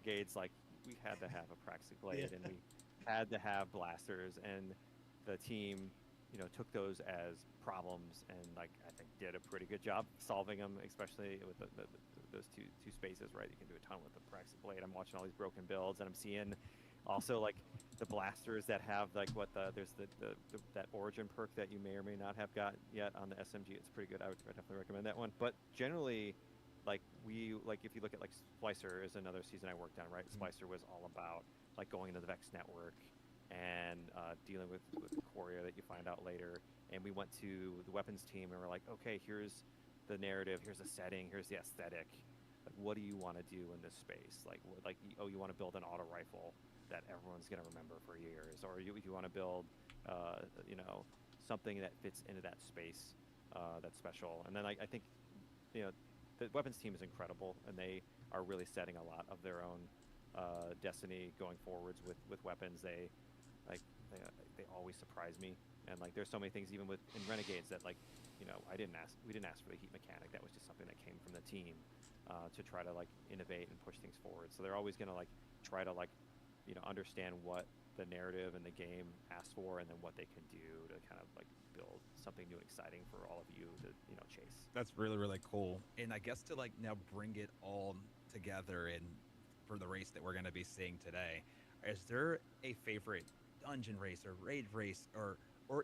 Renegades, like we had to have a Praxic Yeah. Blade, and we had to have blasters, and the team, took those as problems, and like I think did a pretty good job solving them, especially with those two spaces, right? You can do a ton with the Praxic Blade. I'm watching all these broken builds, and I'm seeing also like the blasters that have like there's the that origin perk that you may or may not have got yet on the SMG. It's pretty good. I definitely recommend that one. But generally, like if you look at like Splicer is another season I worked on, right? Mhm. Splicer was all about like going into the Vex network and dealing with the Coria that you find out later. And we went to the weapons team and we're like, okay, here's the narrative, here's the setting, here's the aesthetic. Like, what do you want to do in this space? Like, oh, you want to build an auto rifle that everyone's going to remember for years, or you want to build, uh, you know, something that fits into that space that's special. And then I think you know the weapons team is incredible, and they are really setting a lot of their own destiny going forwards with weapons. Like they always surprise me, and like there's so many things even with in Renegades that like we didn't ask for the heat mechanic. That was just something that came from the team to try to like innovate and push things forward. So they're always gonna like try to like understand what the narrative and the game asks for, and then what they can do to kind of like build something new and exciting for all of you to chase. That's really, really cool. And I guess to like now bring it all together and for the race that we're going to be seeing today, is there a favorite dungeon race or raid race or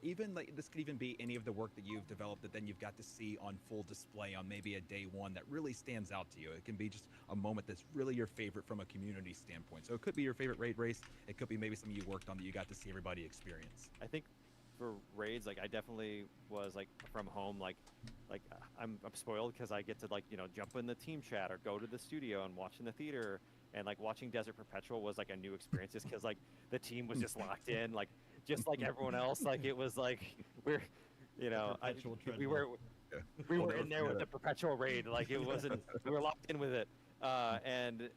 even like this could even be any of the work that you've developed that then you've got to see on full display on maybe a day one that really stands out to you. It can be just a moment that's really your favorite from a community standpoint. So it could be your favorite raid race. It could be maybe something you worked on that you got to see everybody experience. I think for raids, like I definitely was like from home, I'm spoiled because I get to like jump in the team chat or go to the studio and watch in the theater, and like watching Desert Perpetual was like a new experience just because like the team was just locked in, like just like everyone else, like it was like we're you The know I perpetual we treadmill. were Yeah. we We'll were never in there with forget the it. perpetual raid, like it wasn't we were locked in with it, and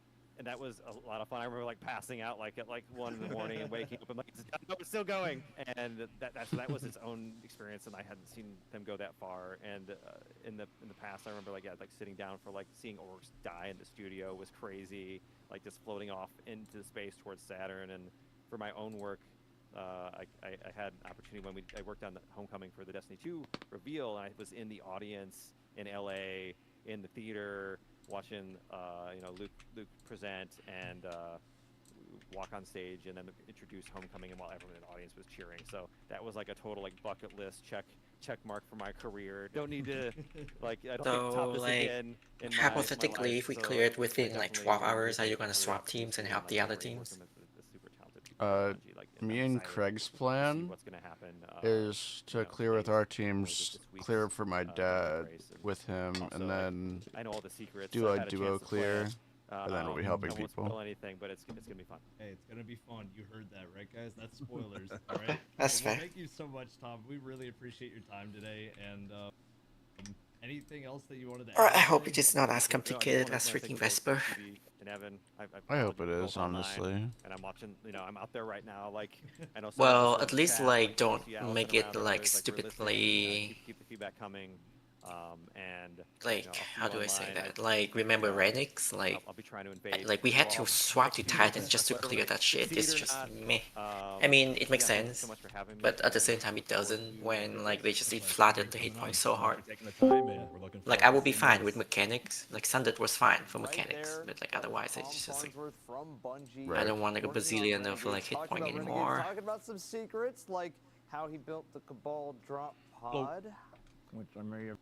that was a lot of fun. I remember like passing out like at like 1 in the morning and waking up and like no, it's still going, and that was its own experience, and I hadn't seen them go that far. And in the past, I remember like sitting down for like seeing orcs die in the studio was crazy, like just floating off into space towards Saturn. And for my own work, I had an opportunity when I worked on the Homecoming for the Destiny 2 reveal, and I was in the audience in LA in the theater watching Luke present and walk on stage and then introduce Homecoming, and while everyone in the audience was cheering. So that was like a total like bucket list check mark for my career. Don't need to like I don't need to top So, this like, again in my hypothetically, life. if we So clear it I within like definitely 12 hours, are you gonna really swap teams and appreciate and help like the feel other great teams? working with the super talented people at Uh, Bungie. Like, and Me I'm and excited Craig's to see plan what's gonna happen. is to clear with Days, our really teams, just weeks clear for my before the dad race, and with him, and also like then I know all the secrets. do I've a had a chance duo to play clear, it. and then we'll be helping I won't people. spoil anything, but it's gonna be fun. Hey, it's gonna be fun. You heard that, right, guys? That's spoilers. All right. That's Well, fair. thank you so much, Tom. We really appreciate your time today. And anything else that you wanted to Or I add hope today it is before not we as close? No, I just complicated as want to say freaking kudos Vesper. to CB and Evan. I've I followed hope you it both is, online, honestly. and I'm watching. I'm out there right now. Like I know some of us Well, are in at the least chat. like Like I don't see Allison make it around or like others. Like we're listening. stupidly Keep the feedback coming. And like I'll see how you do I say online. that? Like remember Renix? I'll be trying to invade Like we you had to all swap to next few weeks, Titan just to whether clear we that shit. succeed It's or just not. meh. I mean, it makes Yeah, thank you so sense, much for having me, but at the and same time it look forward doesn't to when the like race. they just Of need course. Thank you flattened for the hit coming on. points so Thank you hard. for taking the time, and we're looking Like forward I to will be seeing fine with this. mechanics. Like Sundet was fine for Right mechanics, there, but like that was otherwise Tom it's just like Farnsworth from Bungie, I Right. don't want like a working on bazillion of like Renegades, hit talking point about Renegades, anymore. talking about some secrets, like how he built the Cabal drop Hello. pod. Which I may have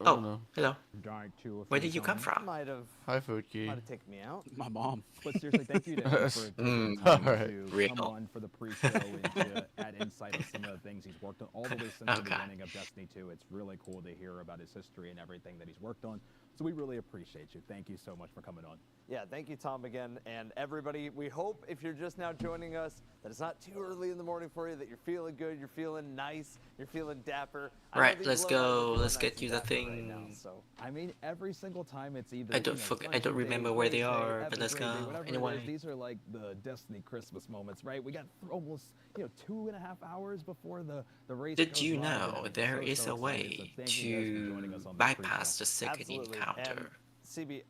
I don't Oh, know. hello. died to a Where few did you come times. from? Might have Hi, Foodkey. taken me out. My mom. But seriously, thank you to him for taking the time Alright. to Real. come on for the pre-show and to add insight on some of the things he's worked on all the way since the Okay. beginning of Destiny 2. It's really cool to hear about his history and everything that he's worked on. So we really appreciate you. Thank you so much for coming on. Yeah, thank you, Tom, again. And everybody, we hope if you're just now joining us that it's not too early in the morning for you, that you're feeling good, you're feeling nice, you're feeling dapper. I know Right, these let's low lights are go. feeling Let's nice get and you the dapper right now, thing. so. I mean, every single time it's either I don't I don't remember where they are, but let's go. Whatever it Anyway. is, these are like the Destiny Christmas moments, right? We got almost 2.5 hours before the race. Did goes you live, and know I'm there is so a excited. So way thank you guys for joining to us on this bypass pre-show. the second Absolutely. And encounter? CB,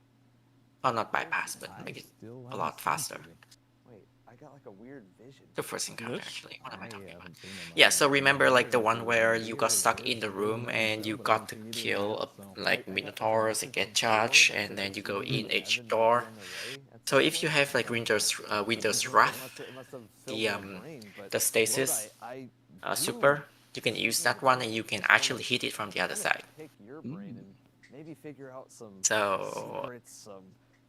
Oh, not bypass, but make it still a haven't lot seen faster. Subi. Wait, I got like a weird vision. The first encounter, This? actually. What am I talking about? haven't seen him. Yeah, so remember like the Maybe one it's where maybe you it got was stuck this, in the maybe it was room on the and show, you but I got haven't to seen either kill yet, so. like I got the minotaurs and message get before charged, that and said then that you go Subi in and each Evan might door. be on their way at So some if you point. have like Windows It Wrath, must have filled the my brain, but the stasis Lodi, I do, super, you can use speaking that of one and which, you can just wanna actually hit it from the other wanna side. pick your brain and maybe figure out some So secrets, some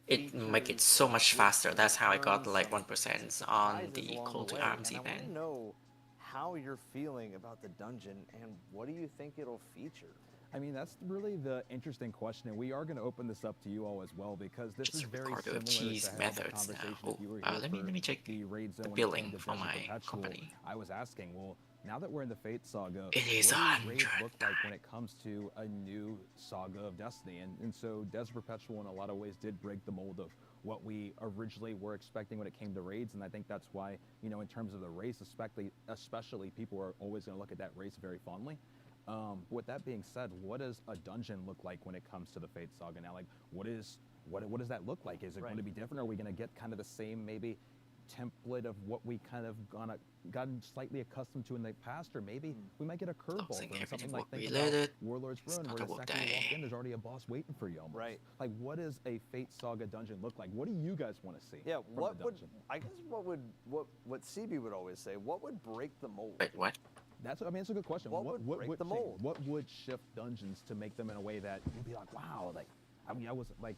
it make it features, so some much twists faster. and That's how I got turns, like some 1% on surprises the along Call the to way. Arms And I want to event. know how you're feeling about the dungeon and what do you think it'll feature? I mean, that's really the interesting question, and we are going to open this up to you all as well because this Just is very Ricardo similar of to cheese how the methods now. conversation Oh, if you were here let for me check the raid zone the when it billing came to for Desert my Perpetual. company. I was asking, well, now that we're in the Fate Saga, It is what do raids 100 look like when it comes to a new saga of Destiny? And so Desert Perpetual in a lot of ways did break the mold of what we originally were expecting when it came to raids, and I think that's why, you know, in terms of the race, especially people are always going to look at that race very fondly. With that being said, what does a dungeon look like when it comes to the Fate Saga now? Like, what does that look like? Is it going to be different? Are we going to get kind of the same maybe template of what we kind of gotten slightly accustomed to in the past, or maybe we might get a curveball Closing from something everything like work think related. about Warlord's It's Ruin, not where a the work second you walk day. in, there's already a boss waiting for you. Almost. Right. Like, what does a Fate Saga dungeon look like? What do you guys want to see? Yeah, from what the would dungeon? I guess what CB would always say? What would break the mold? Wait, what? That's a good question. What would break the change? mold? What would shift dungeons to make them in a way that you'd be like, wow, like I mean, I was like,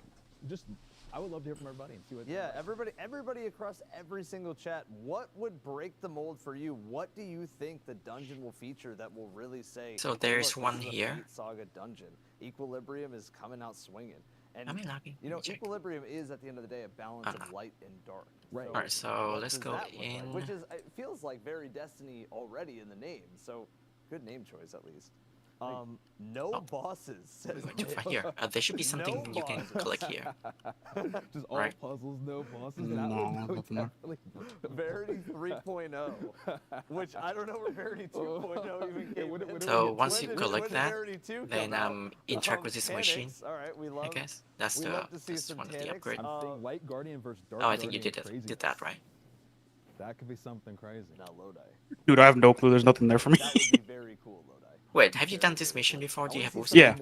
just I would love to hear from everybody and see what. Yeah, everybody across every single chat, what would break the mold for you? What do you think the dungeon will feature that will really say? So "Hey, there's look, one this is a here. Fate Saga dungeon. Equilibrium is coming out swinging. And Am I lagging? you Let know, me check. Equilibrium is at the end of the day a balance Oh, of no. light and dark. Right. Alright, so what let's does go that look like? in. Which is it feels like very Destiny already in the name. So good name choice at least. No Oh. bosses. Says We went too far Nick. here. There should be something No you can bosses. click here. Just all Right. puzzles, no bosses. No, that would nothing more. definitely. Verity 3.0, which I don't know where Verity 2.0 even came in. So once When you did- collect when did that, Verity 2 then come out? interact with this machine. Taniks. All right, we I love. guess that's we the love to see that's some one of the Taniks. upgrade. I'm seeing Light Guardian versus Dark Oh, I think you Guardian. did that right. That could be something crazy. Now Lodi. Dude, I have no clue. There's nothing there for me. That would be very cool, Lodi. Wait, have you Very, done this very mission cool. before? I Do you wanna have see Wusa? something Yeah.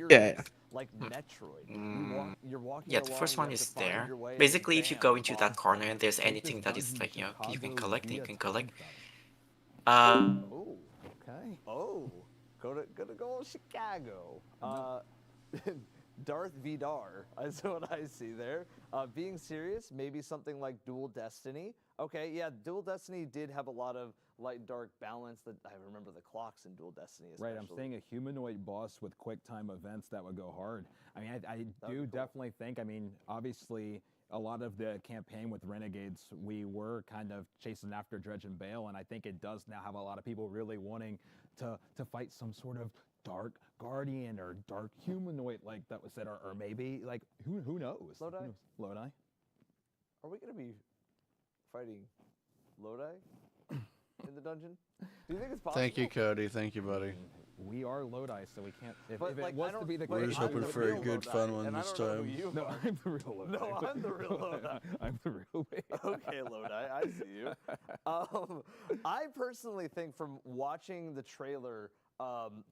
mysterious, Yeah. like Metroid. You're walking Yeah, the along, first you one have to is find there. your way, and Basically, if you bam, go the into boss that corner is and there's there. anything that is like, you can collect and you can collect. Oh, Okay. oh, gonna go to Chicago. Darth Vidar is what I see there. Being serious, maybe something like Dual Destiny. Okay, yeah, Dual Destiny did have a lot of light and dark balance. That I remember the clocks in Dual Destiny. Right, I'm especially. seeing a humanoid boss with quick time events that would go hard. I mean, I be do cool. definitely think, I mean, obviously, a lot of the campaign with Renegades, we were kind of chasing after Dredge and Bale, and I think it does now have a lot of people really wanting to fight some sort of dark guardian or dark humanoid like that was said, or maybe, like, who knows? Lodi? Who knows? Lodi? Are we gonna be fighting Lodi in the dungeon? Do you think it's possible? Thank you, Cody. Thank you, buddy. We are Lodi, so we can't. If But, it like, I was to don't- be the but We're case, just I'm hoping the for a real good Lodi, fun one and I this don't know who time. you no, are. I'm the real Lodi. No, I'm the real Lodi. I'm the real Lodi. Okay, Lodi, I see you. I personally think from watching the trailer,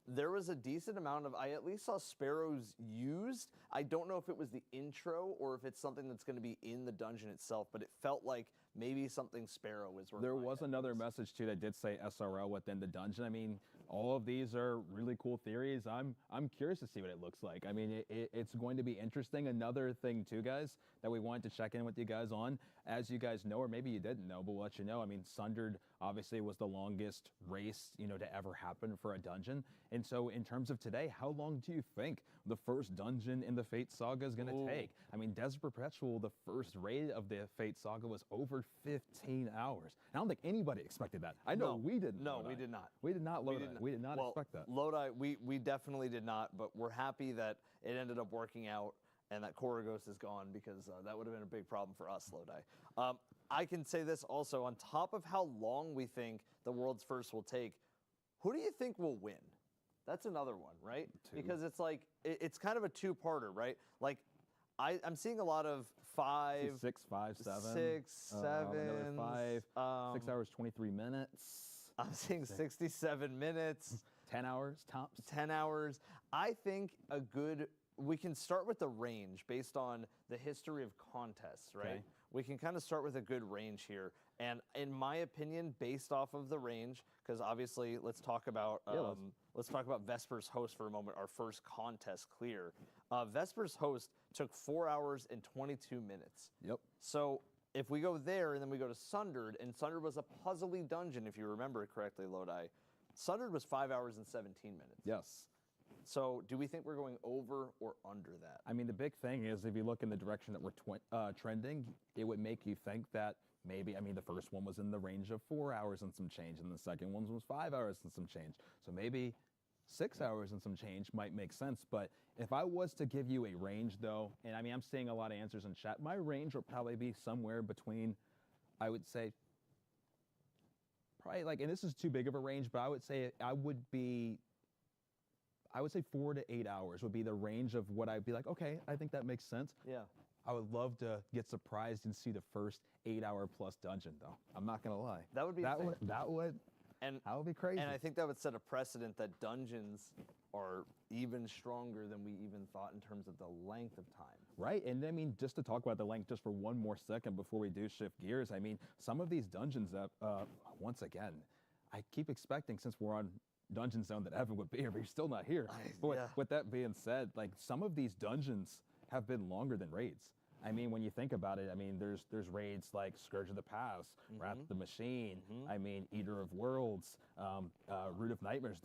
there was a decent amount of, I at least saw sparrows used. I don't know if it was the intro or if it's something that's going to be in the dungeon itself, but it felt like maybe something sparrow is where There my was head another message too that did say SRL within the dungeon. I mean, all of these are really cool theories. I'm curious to see what it looks like. I mean, it's going to be interesting. Another thing too, guys, that we wanted to check in with you guys on, as you guys know, or maybe you didn't know, but we'll let you know. I mean, Sundered obviously was the longest race, you know, to ever happen for a dungeon. And so in terms of today, how long do you think the first dungeon in the Fate Saga is going to take? I mean, Desert Perpetual, the first raid of the Fate Saga was over 15 hours. I don't think anybody expected that. I know No. we didn't. No, Lodi. we did not. We did not, Lodi. We did not well, expect that. Lodi, we definitely did not, but we're happy that it ended up working out and that Koragos is gone because that would have been a big problem for us, Lodi. I can say this also, on top of how long we think the world's first will take, who do you think will win? That's another one, right? Because it's like, it's kind of a two-parter, right? Like, I'm seeing a lot of I see 5, 6, 5, 7. 6, Another 7. 5. 6 hours, 23 minutes. I'm seeing 67 minutes. 10 hours tops. 10 hours. I think we can start with the range based on the history of contests, right? Okay. We can kind of start with a good range here. And in my opinion, based off of the range, because obviously let's talk about Vespers Host for a moment, our first contest clear. Vespers Host took 4 hours and 22 minutes. Yep. So if we go there and then we go to Sundered, and Sundered was a puzzly dungeon, if you remember it correctly, Lodi. Sundered was 5 hours and 17 minutes. Yes. So do we think we're going over or under that? I mean, the big thing is if you look in the direction that we're trending, it would make you think that maybe, I mean, the first one was in the range of 4 hours and some change, and the second one was 5 hours and some change. So maybe 6 hours and some change might make sense. But if I was to give you a range, though, and I mean, I'm seeing a lot of answers in chat, my range would probably be somewhere between, I would say, probably like, and this is too big of a range, but I would say 4 to 8 hours would be the range of what I'd be like, okay, I think that makes sense. Yeah. I would love to get surprised and see the first 8 hour plus dungeon, though. I'm not gonna lie. That would be that insane. that would be crazy. And I think that would set a precedent that dungeons are even stronger than we even thought in terms of the length of time. Right, and I mean, just to talk about the length just for one more second before we do shift gears, I mean, some of these dungeons that, once again, I keep expecting, since we're on Dungeon Zone, that Evan would be here, but you're still not here. But yeah. with that being said, like, some of these dungeons have been longer than raids. I mean, when you think about it, I mean, there's raids like Scourge of the Paths, Wrath of the Machine, I mean, Eater of Worlds, Root of Nightmares.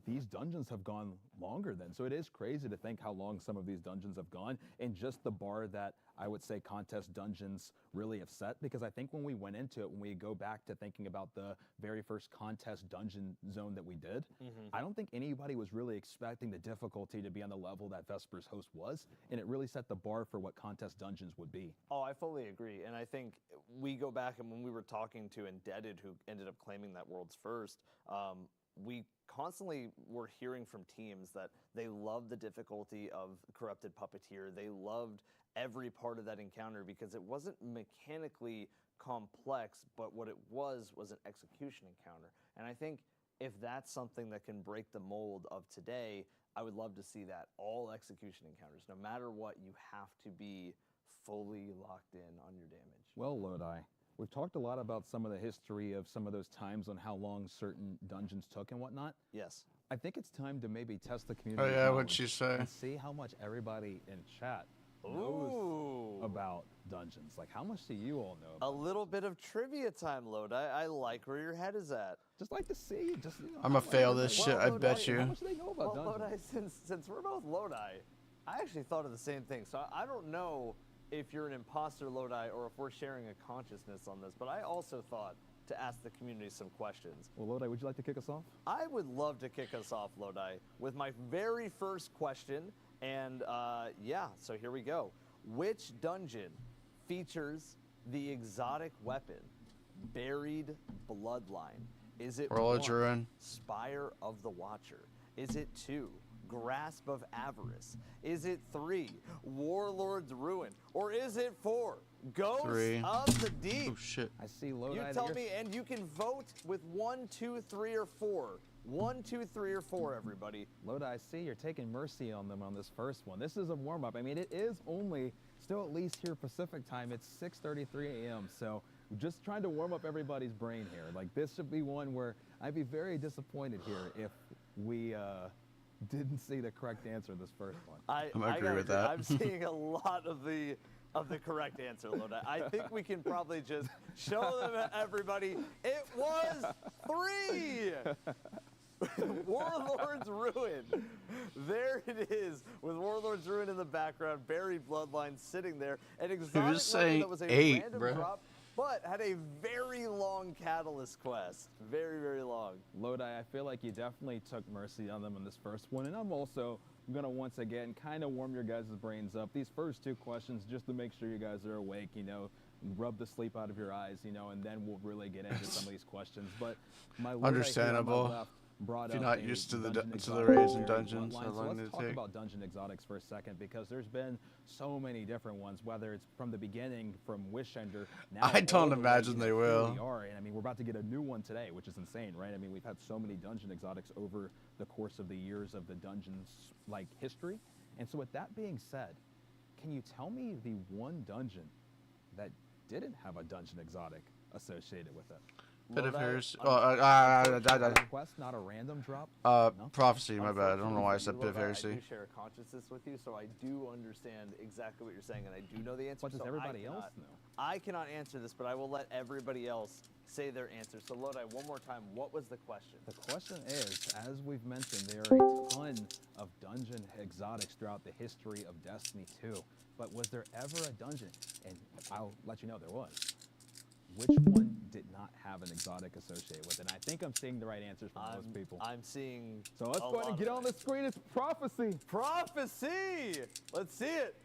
These dungeons have gone longer than. So it is crazy to think how long some of these dungeons have gone, and just the bar that I would say contest dungeons really have set. Because I think when we went into it, when we go back to thinking about the very first contest dungeon zone that we did, I don't think anybody was really expecting the difficulty to be on the level that Vespers Host was, and it really set the bar for what contest dungeons would be. Oh, I fully agree. And I think we go back, and when we were talking to Indebted, who ended up claiming that world's first, we constantly were hearing from teams that they loved the difficulty of Corrupted Puppeteer. They loved every part of that encounter because it wasn't mechanically complex, but what it was an execution encounter. And I think if that's something that can break the mold of today, I would love to see that. All execution encounters, no matter what, you have to be fully locked in on your damage. Well, Lodi, we've talked a lot about some of the history of some of those times on how long certain dungeons took and whatnot. Yes. I think it's time to maybe test the community. Oh yeah, what'd knowledge she say? and see how much everybody in chat knows about dungeons. Like, how much do you all know A about? little bit of trivia time, Lodi. I like where your head is at. Just like to see. Just, you know, I'ma how fail much- this Well, shit, I Lodi, bet you. How much do they know about Well, dungeons? Lodi, since we're both Lodi, I actually thought of the same thing. So I don't know if you're an imposter, Lodi, or if we're sharing a consciousness on this, but I also thought to ask the community some questions. Well, Lodi, would you like to kick us off? I would love to kick us off, Lodi, with my very first question. And yeah, so here we go. Which dungeon features the exotic weapon, Buried Bloodline? Is it World of 1, Druin. Spire of the Watcher? Is it 2, Grasp of Avarice? Is it 3, Warlord's Ruin? Or is it 4, Ghost 3. of the Deep? Oh shit. I see Lodi. You that tell you're- me, and you can vote with 1, 2, 3, or 4. 1, 2, 3, or 4, everybody. Lodi, I see you're taking mercy on them on this first one. This is a warm-up. I mean, it is only still at least here Pacific time. It's 6:33 a.m. So we're just trying to warm up everybody's brain here. Like, this should be one where I'd be very disappointed here if we didn't see the correct answer in this first one. I agree gotta with that. I'm seeing a lot of the correct answer, Lodi. I think we can probably just show them, everybody. It was 3. Warlord's Ruin. There it is, with Warlord's Ruin in the background, Buried Bloodline sitting there. An exotic weapon saying that was a 8, random bro? drop, but had a very long catalyst quest. Very, very long. Lodi, I feel like you definitely took mercy on them in this first one, and I'm also gonna once again kind of warm your guys' brains up. These first 2 questions, just to make sure you guys are awake, you know, rub the sleep out of your eyes, you know, and then we'll really get into some of these questions. But my Lodi here on my Understandable. left, brought If you're up not a used to the dungeon to the exotic raids and very dungeons, blunt how line, long so did let's it talk take? about dungeon exotics for a second, because there's been so many different ones, whether it's from the beginning, from Wishender. Now I don't all the way, imagine they here will. we are, and I mean, we're about to get a new one today, which is insane, right? I mean, we've had so many dungeon exotics over the course of the years of the dungeon's like history. And so with that being said, can you tell me the one dungeon that didn't have a dungeon exotic associated with it? Bit of Lodi, hers. unfortunately, Request, not a random drop. No? Prophecy. My bad. I don't know why I said Unfortunately, Pit of Lodi, I Heresy. do share a consciousness with you, so I do understand exactly what you're saying, and I do know the answer. What does so everybody else know? I cannot answer this, but I will let everybody else say their answer. So, Lodi, one more time, what was the question? The question is, as we've mentioned, there are a ton of dungeon exotics throughout the history of Destiny 2. But was there ever a dungeon, and I'll let you know there was, which one did not have an exotic associated with it? And I think I'm seeing the right answers from most people. I'm seeing. So let's a go ahead lot and get of on the screen. It's Prophecy. Prophecy! Let's see it.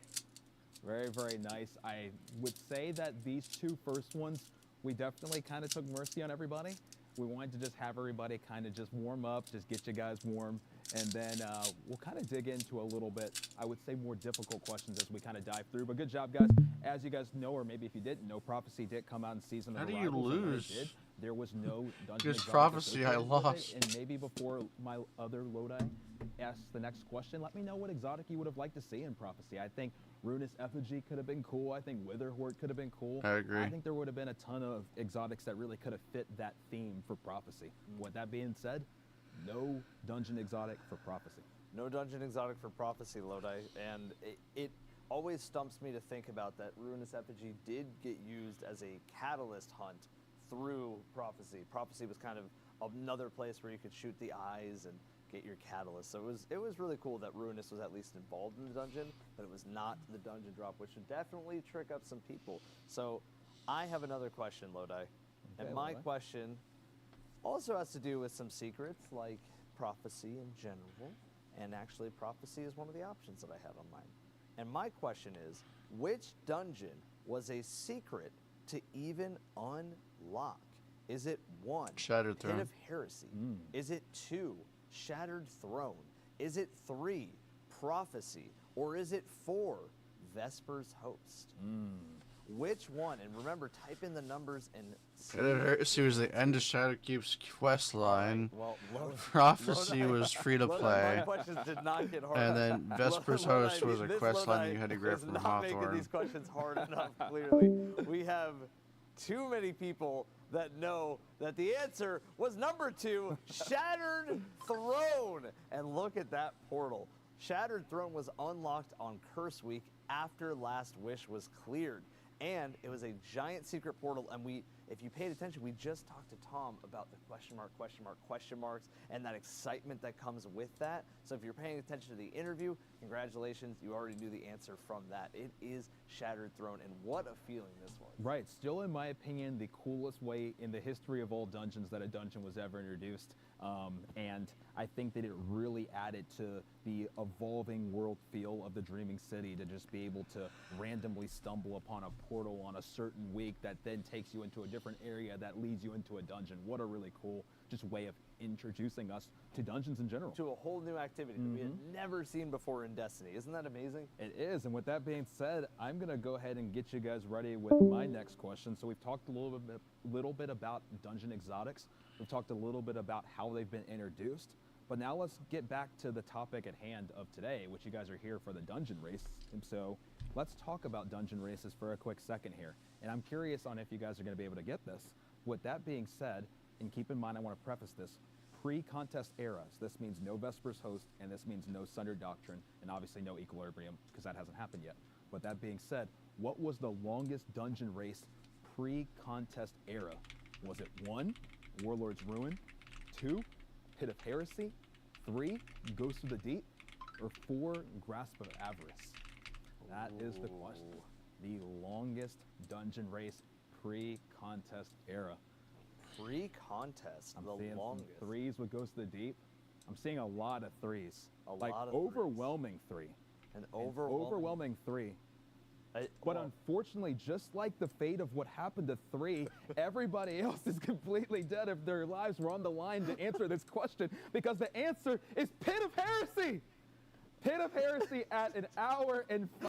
Very, very nice. I would say that these two first ones, we definitely kind of took mercy on everybody. We wanted to just have everybody kind of just warm up, just get you guys warm, and then we'll kind of dig into a little bit, I would say, more difficult questions as we kind of dive through. But good job, guys. As you guys know, or maybe if you didn't know, Prophecy did come out in Season of How do you Arrivals, and when it lose? did, there was no dungeon Because exotic Prophecy, I associated with it. lost. And maybe before my other Lodi asks the next question, let me know what exotic you would have liked to see in Prophecy. I think Ruinous Effigy could have been cool. I think Witherhorde could have been cool. I agree. I think there would have been a ton of exotics that really could have fit that theme for Prophecy. With that being said, no dungeon exotic for Prophecy. No dungeon exotic for Prophecy, Lodi, and it always stumps me to think about that Ruinous Effigy did get used as a catalyst hunt through Prophecy. Prophecy was kind of another place where you could shoot the eyes and get your catalyst. So it was really cool that Ruinous was at least involved in the dungeon, but it was not the dungeon drop, which would definitely trick up some people. So I have another question, Lodi. And my Lodi. question also has to do with some secrets like Prophecy in general. And actually, Prophecy is one of the options that I had on mine. And my question is, which dungeon was a secret to even unlock? Is it 1, Shattered Pit Throne. of Heresy? Is it 2, Shattered Throne? Is it 3, Prophecy? Or is it 4, Vesper's Host? Which one? And remember, type in the numbers and see. Pit of Heresy was the end of Shadowkeep's quest line. Well, Prophecy was free to Lodi, play. my questions did not get hard. And then Vesper's Lodi, Host was a this quest line that Lodi you had to grab is from not making Hawthorne. these questions hard enough, clearly. We have too many people that know that the answer was number 2, Shattered Throne. And look at that portal. Shattered Throne was unlocked on Curse Week after Last Wish was cleared. And it was a giant secret portal, and if you paid attention, we just talked to Tom about the question marks, and that excitement that comes with that. So if you're paying attention to the interview, congratulations, you already knew the answer from that. It is Shattered Throne, and what a feeling this was. Right, still in my opinion, the coolest way in the history of all dungeons that a dungeon was ever introduced. And I think that it really added to the evolving world feel of the Dreaming City to just be able to randomly stumble upon a portal on a certain week that then takes you into a different area that leads you into a dungeon. What a really cool just way of introducing us to dungeons in general. To a whole new activity that we had never seen before in Destiny. Isn't that amazing? It is, and with that being said, I'm gonna go ahead and get you guys ready with my next question. So we've talked a little bit about dungeon exotics. We've talked a little bit about how they've been introduced. But now let's get back to the topic at hand of today, which you guys are here for the dungeon race. And so let's talk about dungeon races for a quick second here. And I'm curious on if you guys are going to be able to get this. With that being said, and keep in mind I want to preface this, pre-contest eras, this means no Vesper's Host, and this means no Sunder Doctrine, and obviously no Equilibrium, because that hasn't happened yet. With that being said, what was the longest dungeon race pre-contest era? Was it 1, Warlord's Ruin, 2, Pit of Heresy, 3, Ghost of the Deep, or 4, Grasp of Avarice? That is the question. The longest dungeon race pre-contest era. Pre-contest, I'm the seeing longest. some 3s with Ghost of the Deep. I'm seeing a lot of 3s. A like lot of overwhelming 3. An An overwhelming. overwhelming 3. But unfortunately, just like the fate of what happened to 3, everybody else is completely dead if their lives were on the line to answer this question, because the answer is Pit of Heresy! Pit of Heresy at 1 hour and